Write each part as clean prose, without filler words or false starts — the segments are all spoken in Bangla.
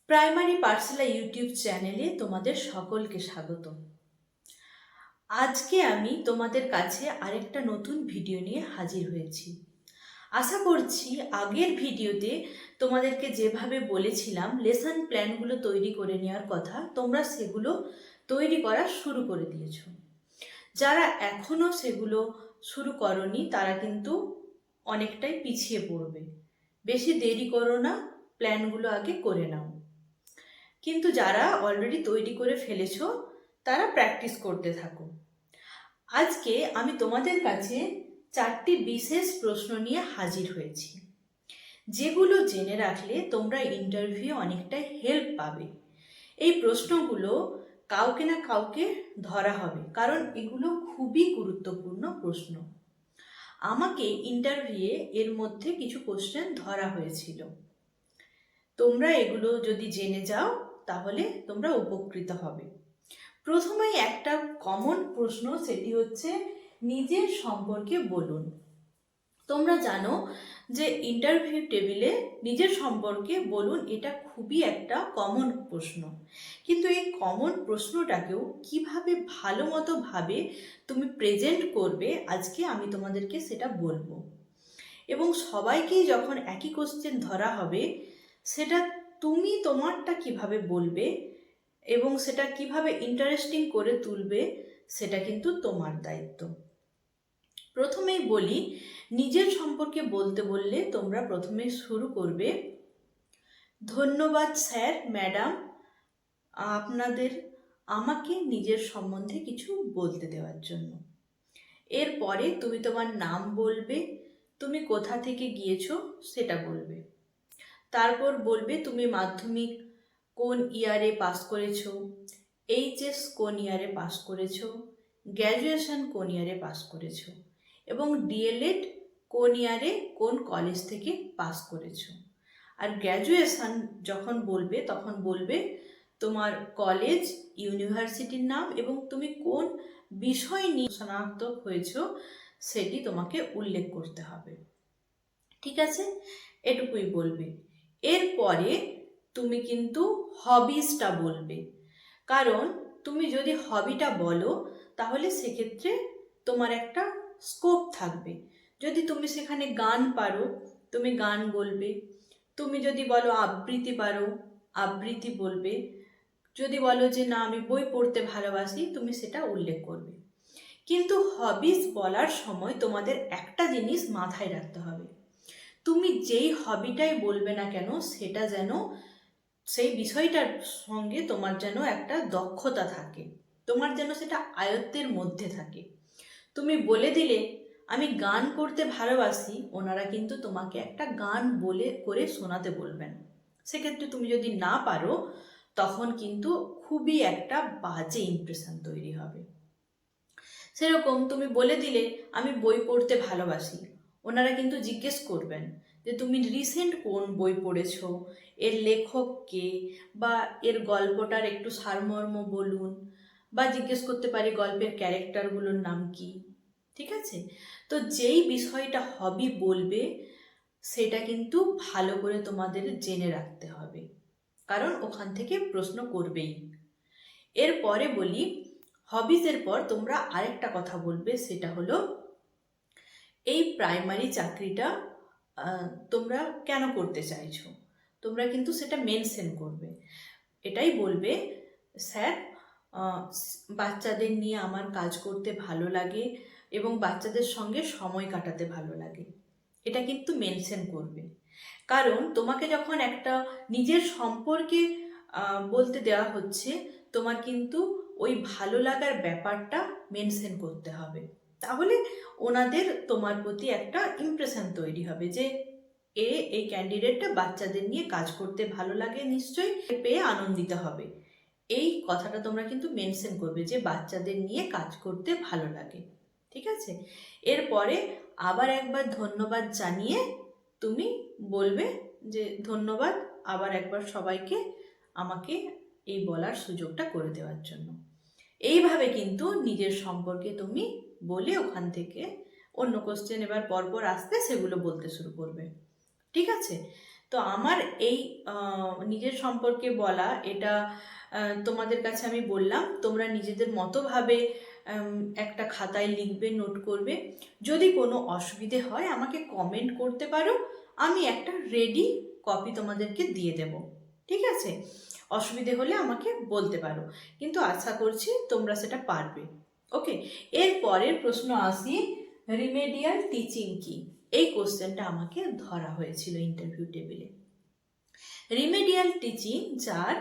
প্রাইমারি পাঠশালা ইউটিউব চ্যানেলে তোমাদের সকলকে স্বাগত। আজকে আমি তোমাদের কাছে আরেকটা নতুন ভিডিও নিয়ে হাজির হয়েছি। আশা করছি আগের ভিডিওতে তোমাদেরকে যেভাবে বলেছিলাম লেসন প্ল্যানগুলো তৈরি করে নেওয়ার কথা, তোমরা সেগুলো তৈরি করা শুরু করে দিয়েছো। যারা এখনও সেগুলো শুরু করনি তারা কিন্তু অনেকটাই পিছিয়ে পড়বে। বেশি দেরি করো না, প্ল্যানগুলো আগে করে নাও। কিন্তু যারা অলরেডি তৈরি করে ফেলেছো তারা প্র্যাকটিস করতে থাকো। আজকে আমি তোমাদের কাছে 4টি বিশেষ প্রশ্ন নিয়ে হাজির হয়েছি, যেগুলো জেনে রাখলে তোমরা ইন্টারভিউ অনেকটাই হেল্প পাবে। এই প্রশ্নগুলো কাউকে না কাউকে ধরা হবে, কারণ এগুলো খুবই গুরুত্বপূর্ণ প্রশ্ন। আমাকে ইন্টারভিউয়ে এর মধ্যে কিছু কোশ্চেন ধরা হয়েছিল। তোমরা এগুলো যদি জেনে যাও তাহলে তোমরা উপকৃত হবে। প্রথমেই একটা কমন প্রশ্ন, সেটি হচ্ছে নিজের সম্পর্কে বলুন। তোমরা জানো যে ইন্টারভিউ টেবিলে নিজের সম্পর্কে বলুন এটা খুবই একটা কমন প্রশ্ন, কিন্তু এই কমন প্রশ্নটাকেও কিভাবে ভালো মতো ভাবে তুমি প্রেজেন্ট করবে আজকে আমি তোমাদেরকে সেটা বলবো। এবং সবাইকেই যখন একই কোশ্চেন ধরা হবে, সেটা তুমি তোমারটা কিভাবে বলবে এবং সেটা কিভাবে ইন্টারেস্টিং করে তুলবে সেটা কিন্তু তোমার দায়িত্ব। প্রথমেই বলি, নিজের সম্পর্কে বলতে বললে তোমরা প্রথমে শুরু করবে, ধন্যবাদ স্যার ম্যাডাম আপনাদের আমাকে নিজের সম্বন্ধে কিছু বলতে দেওয়ার জন্য। এরপরে তুমি তোমার নাম বলবে, তুমি কোথা থেকে গিয়েছো সেটা বলবে। তারপর বলবে তুমি মাধ্যমিক কোন ইয়ারে পাস করেছো, এইচএস কোন ইয়ারে পাস করেছো, গ্র্যাজুয়েশন কোন ইয়ারে পাস করেছো এবং ডিএলএড কোন ইয়ারে কোন কলেজ থেকে পাস করেছো। আর গ্র্যাজুয়েশন যখন বলবে তখন বলবে তোমার কলেজ ইউনিভার্সিটির নাম এবং তুমি কোন বিষয় নিয়ে স্নাতক হয়েছো সেটি তোমাকে উল্লেখ করতে হবে। ঠিক আছে, এটুকুই বলবে। এরপরে তুমি কিন্তু হবিসটা বলবে, কারণ তুমি যদি হবিটা বলো তাহলে সেক্ষেত্রে তোমার একটা স্কোপ থাকবে। যদি তুমি সেখানে গান পারো তুমি গান বলবে, তুমি যদি বলো আবৃত্তি পারো আবৃত্তি বলবে, যদি বলো যে না আমি বই পড়তে ভালোবাসি তুমি সেটা উল্লেখ করবে। কিন্তু হবিস বলার সময় তোমাদের একটা জিনিস মাথায় রাখতে হবে, তুমি যেই হবিটাই বলবে না কেন সেটা যেন সেই বিষয়টার সঙ্গে তোমার যেন একটা দক্ষতা থাকে, তোমার যেন সেটা আয়ত্তের মধ্যে থাকে। তুমি বলে দিলে আমি গান করতে ভালোবাসি, ওনারা কিন্তু তোমাকে একটা গান বলে করে শোনাতে বলবেন। সেক্ষেত্রে তুমি যদি না পারো তখন কিন্তু খুবই একটা বাজে ইমপ্রেশন তৈরি হবে। সেরকম তুমি বলে দিলে আমি বই পড়তে ভালোবাসি, ওনারা কিন্তু জিজ্ঞেস করবেন যে তুমি রিসেন্ট কোন বই পড়েছো, এর লেখক কে, বা এর গল্পটার একটু সারমর্ম বলুন, বা জিজ্ঞেস করতে পারি গল্পের ক্যারেক্টারগুলোর নাম কি। ঠিক আছে, তো যেই বিষয়টা হবি বলবে সেটা কিন্তু ভালো করে তোমাদের জেনে রাখতে হবে, কারণ ওখান থেকে প্রশ্ন করবেই। এরপরে বলি, হবিসের পর তোমরা আরেকটা কথা বলবে, সেটা হলো এই প্রাইমারি চাকরিটা তোমরা কেন করতে চাইছো। তোমরা কিন্তু সেটা মেনশন করবে, এটাই বলবে স্যার বাচ্চাদের নিয়ে আমার কাজ করতে ভালো লাগে এবং বাচ্চাদের সঙ্গে সময় কাটাতে ভালো লাগে, এটা কিন্তু মেনশন করবে। কারণ তোমাকে যখন একটা নিজের সম্পর্কে বলতে দেওয়া হচ্ছে, তোমার কিন্তু ওই ভালো লাগার ব্যাপারটা মেনশন করতে হবে, তাহলে ওনাদের তোমার প্রতি একটা ইমপ্রেশন তৈরি হবে যে এই ক্যান্ডিডেটটা বাচ্চাদের নিয়ে কাজ করতে ভালো লাগে, নিশ্চয়ই পেয়ে আনন্দিত হবে। এই কথাটা তোমরা কিন্তু মেনশন করবে যে বাচ্চাদের নিয়ে কাজ করতে ভালো লাগে। ঠিক আছে, এরপরে আবার একবার ধন্যবাদ জানিয়ে তুমি বলবে যে ধন্যবাদ আবার একবার সবাইকে আমাকে এই বলার সুযোগটা করে দেওয়ার জন্য। এইভাবে কিন্তু নিজের সম্পর্কে তুমি বলে ওখান থেকে অন্য কোশ্চেন এবার পরপর আসতে সেগুলো বলতে শুরু করবে। ঠিক আছে, তো আমার এই নিজের সম্পর্কে বলা এটা তোমাদের কাছে আমি বললাম, তোমরা নিজেদের মতোভাবে একটা খাতায় লিখবে, নোট করবে। যদি কোনো অসুবিধে হয় আমাকে কমেন্ট করতে পারো, আমি একটা রেডি কপি তোমাদেরকে দিয়ে দেব, ঠিক আছে? অসুবিধে হলে আমাকে বলতে পারো, কিন্তু আশা করছি তোমরা সেটা পারবে। ওকে, এর পরের প্রশ্ন আসি, রিমেডিয়াল টিচিং কি? এই কোশ্চেনটা আমাকে ধরা হয়েছিল ইন্টারভিউ টেবিলে। রিমেডিয়াল টিচিং, যার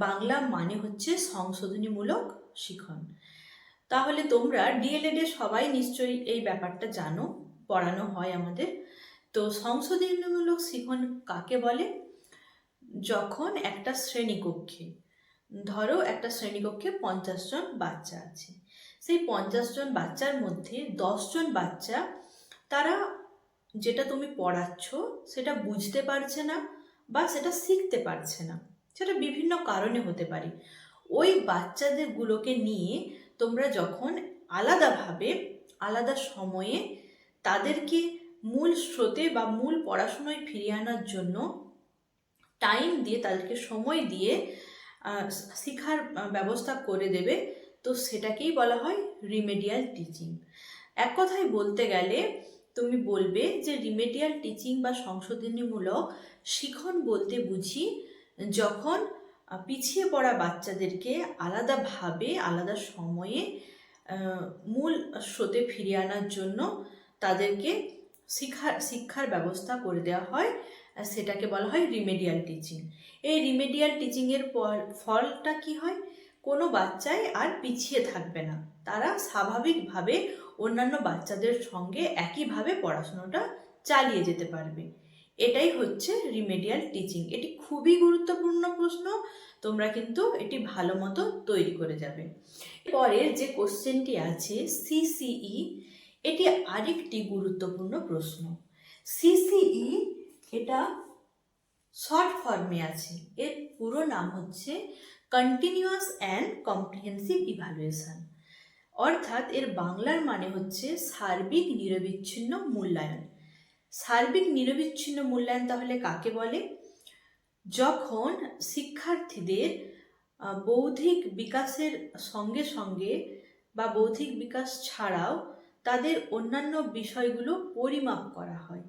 বাংলা মানে হচ্ছে সংশোধনীমূলক শিখন। তাহলে তোমরা ডিএলএড এ সবাই নিশ্চয়ই এই ব্যাপারটা জানো, পড়ানো হয় আমাদের। তো সংশোধনীমূলক শিখন কাকে বলে? যখন একটা শ্রেণীকক্ষে, ধরো একটা শ্রেণীকক্ষে 50 জন বাচ্চা আছে, সেই 50 জন বাচ্চার মধ্যে 10 জন বাচ্চা তারা যেটা তুমি পড়াচ্ছ সেটা বুঝতে পারছে না বা সেটা শিখতে পারছে না, সেটা বিভিন্ন কারণে হতে পারে। ওই বাচ্চাদেরগুলোকে নিয়ে তোমরা যখন আলাদাভাবে আলাদা সময়ে তাদেরকে মূল স্রোতে বা মূল পড়াশোনায় ফিরিয়ে আনার জন্য টাইম দিয়ে, তাদেরকে সময় দিয়ে শিক্ষার ব্যবস্থা করে দেবে, তো সেটাকেই বলা হয় রিমেডিয়াল টিচিং। এক কথায় বলতে গেলে তুমি বলবে যে রিমেডিয়াল টিচিং বা সংশোধনীমূলক শিখন বলতে বুঝি যখন পিছিয়ে পড়া বাচ্চাদেরকে আলাদাভাবে আলাদা সময়ে মূল স্রোতে ফিরিয়ে আনার জন্য তাদেরকে শিক্ষার ব্যবস্থা করে দেওয়া হয়, সেটাকে বলা হয় রিমেডিয়াল টিচিং। এই রিমেডিয়াল টিচিংয়ের ফলটা কি হয়? কোনো বাচ্চাই আর পিছিয়ে থাকবে না, তারা স্বাভাবিকভাবে অন্যান্য বাচ্চাদের সঙ্গে একইভাবে পড়াশোনাটা চালিয়ে যেতে পারবে। এটাই হচ্ছে রিমেডিয়াল টিচিং। এটি খুবই গুরুত্বপূর্ণ প্রশ্ন, তোমরা কিন্তু এটি ভালো মতো তৈরি করে যাবে। পরের যে কোশ্চেনটি আছে সিসিই, এটি আরেকটি গুরুত্বপূর্ণ প্রশ্ন। সিসিই এটা শর্ট ফর্মে আছে, এর পুরো নাম হচ্ছে কন্টিনিউয়াস অ্যান্ড কম্প্রিহেন্সিভ ইভ্যালুয়েশন, অর্থাৎ এর বাংলার মানে হচ্ছে সার্বিক নিরবিচ্ছিন্ন মূল্যায়ন। সার্বিক নিরবিচ্ছিন্ন মূল্যায়ন তাহলে কাকে বলে? যখন শিক্ষার্থীদের বৌদ্ধিক বিকাশের সঙ্গে সঙ্গে বা বৌদ্ধিক বিকাশ ছাড়াও তাদের অন্যান্য বিষয়গুলো পরিমাপ করা হয়,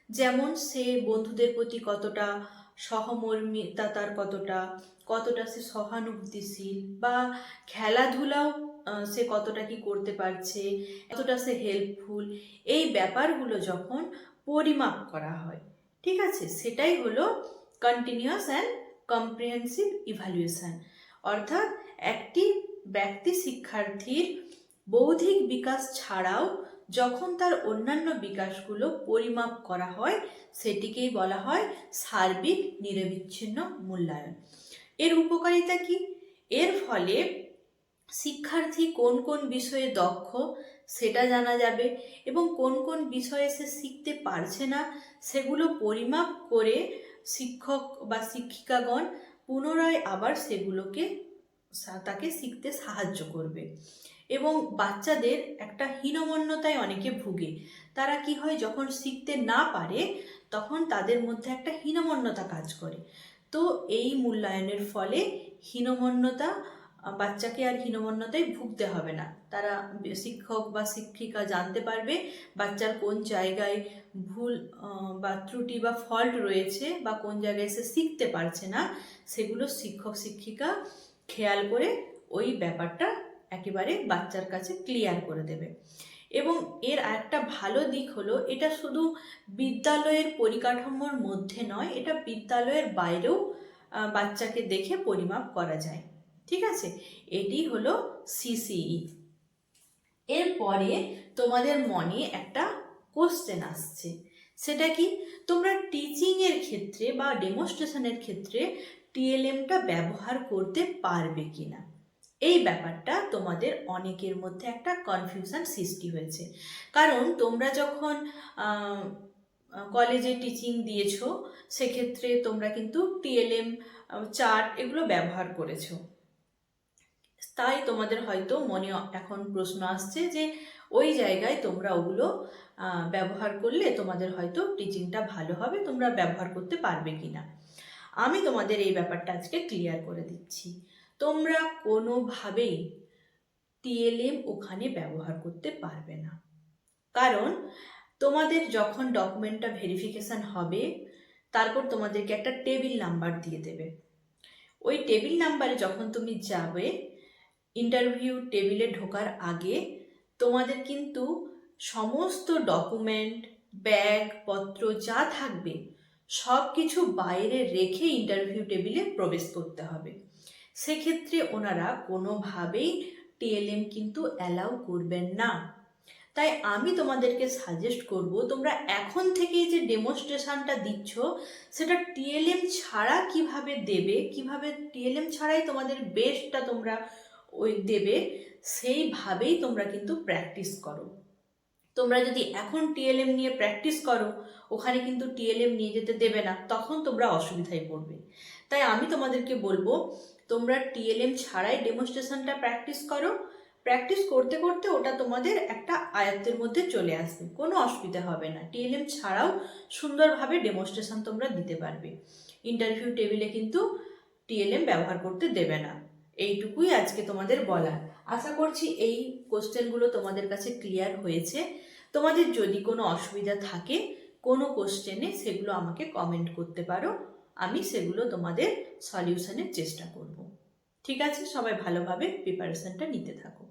যেমন সে বন্ধুদের প্রতি কতটা সহমর্মিতা, তার কতটা সে সহানুভূতিশীল, বা খেলাধুলাও সে কতটা কি করতে পারছে, কতটা সে হেল্পফুল, এই ব্যাপারগুলো যখন পরিমাপ করা হয়, ঠিক আছে, সেটাই হলো কন্টিনিউয়াস অ্যান্ড কম্প্রিহেন্সিভ ইভ্যালুয়েশন। অর্থাৎ একটি ব্যক্তি শিক্ষার্থীর বৌদ্ধিক বিকাশ ছাড়াও যখন তার অন্যান্য বিকাশগুলো পরিমাপ করা হয়, সেটিকেই বলা হয় সার্বিক নিরবিচ্ছিন্ন মূল্যায়ন। এর উপকারিতা কি? এর ফলে শিক্ষার্থী কোন কোন বিষয়ে দক্ষ সেটা জানা যাবে, এবং কোন কোন বিষয়ে সে শিখতে পারছে না সেগুলো পরিমাপ করে শিক্ষক বা শিক্ষিকাগণ পুনরায় আবার সেগুলোকে তাকে শিখতে সাহায্য করবে। এবং বাচ্চাদের একটা হীনমন্যতায় অনেকে ভুগে, তারা কি হয়, যখন শিখতে না পারে তখন তাদের মধ্যে একটা হীনমন্যতা কাজ করে। তো এই মূল্যায়নের ফলে হীনমন্যতা, বাচ্চাকে আর হীনমন্যতায় ভুগতে হবে না। তারা শিক্ষক বা শিক্ষিকা জানতে পারবে বাচ্চার কোন জায়গায় ভুল বা ত্রুটি বা ফল্ট রয়েছে, বা কোন জায়গায় সে শিখতে পারছে না, সেগুলো শিক্ষক শিক্ষিকা খেয়াল করে ওই ব্যাপারটা একেবারে বাচ্চার কাছে ক্লিয়ার করে দেবে। এবং এর একটা ভালো দিক হলো, এটা শুধু বিদ্যালয়ের পরিকাঠামোর মধ্যে নয়, এটা বিদ্যালয়ের বাইরেও বাচ্চাকে দেখে পরিমাপ করা যায়, ঠিক আছে? এটি হলো সিসিই। এরপরে তোমাদের মনে একটা কোশ্চেন আসছে, সেটা কি? তোমরা টিচিংয়ের ক্ষেত্রে বা ডেমনস্ট্রেশনের ক্ষেত্রে টিএলএমটা ব্যবহার করতে পারবে কিনা? এই ব্যাপারটা তোমাদের অনেকের মধ্যে একটা কনফিউশন সৃষ্টি হয়েছে, কারণ তোমরা যখন কলেজে টিচিং দিয়েছো সেক্ষেত্রে তোমরা কিন্তু টিএলএম চার্ট এগুলো ব্যবহার করেছো। তাই তোমাদের হয়তো মনে এখন প্রশ্ন আসছে যে ওই জায়গায় তোমরা ওগুলো ব্যবহার করলে তোমাদের হয়তো টিচিংটা ভালো হবে, তোমরা ব্যবহার করতে পারবে কি না। আমি তোমাদের এই ব্যাপারটা আজকে ক্লিয়ার করে দিচ্ছি। তোমরা কোনোভাবেই টিএলএম ওখানে ব্যবহার করতে পারবে না। কারণ তোমাদের যখন ডকুমেন্টটা ভেরিফিকেশান হবে, তারপর তোমাদেরকে একটা টেবিল নাম্বার দিয়ে দেবে। ওই টেবিল নাম্বারে যখন তুমি যাবে, ইন্টারভিউ টেবিলে ঢোকার আগে তোমাদের কিন্তু সমস্ত ডকুমেন্ট, ব্যাগ পত্র যা থাকবে সব কিছু বাইরে রেখে ইন্টারভিউ টেবিলে প্রবেশ করতে হবে। সেক্ষেত্রে ওনারা কোনোভাবেই টিএলএম কিন্তু অ্যালাউ করবেন না। তাই আমি তোমাদেরকে সাজেস্ট করব, তোমরা এখন থেকেই যে ডেমনস্ট্রেশনটা দিচ্ছ সেটা টিএলএম ছাড়া কিভাবে দেবে, কিভাবে টিএলএম ছাড়াই তোমাদের বেস্টটা তোমরা ওই দেবে, সেইভাবেই তোমরা কিন্তু প্র্যাকটিস করো। তোমরা যদি এখন টিএলএম নিয়ে প্র্যাকটিস করো, ওখানে কিন্তু টিএলএম নিয়ে যেতে দেবে না, তখন তোমরা অসুবিধায় পড়বে। তাই আমি তোমাদেরকে বলবো, তোমরা টিএলএম ছাড়াই ডেমনস্ট্রেশনটা প্র্যাকটিস করো। প্র্যাকটিস করতে করতে ওটা তোমাদের একটা আয়ত্তের মধ্যে চলে আসবে, কোনো অসুবিধা হবে না। টিএলএম ছাড়াও সুন্দরভাবে ডেমনস্ট্রেশন তোমরা দিতে পারবে। ইন্টারভিউ টেবিলে কিন্তু টিএলএম ব্যবহার করতে দেবে না। এইটুকুই আজকে তোমাদের বলার। আশা করছি এই কোশ্চেনগুলো তোমাদের কাছে ক্লিয়ার হয়েছে। তোমাদের যদি কোনো অসুবিধা থাকে কোনো কোশ্চেনে, সেগুলো আমাকে কমেন্ট করতে পারো, আমি সেগুলো তোমাদের সলিউশনের চেষ্টা করব। ঠিক আছে, সবাই ভালোভাবে প্রিপারেশনটা নিতে থাকো।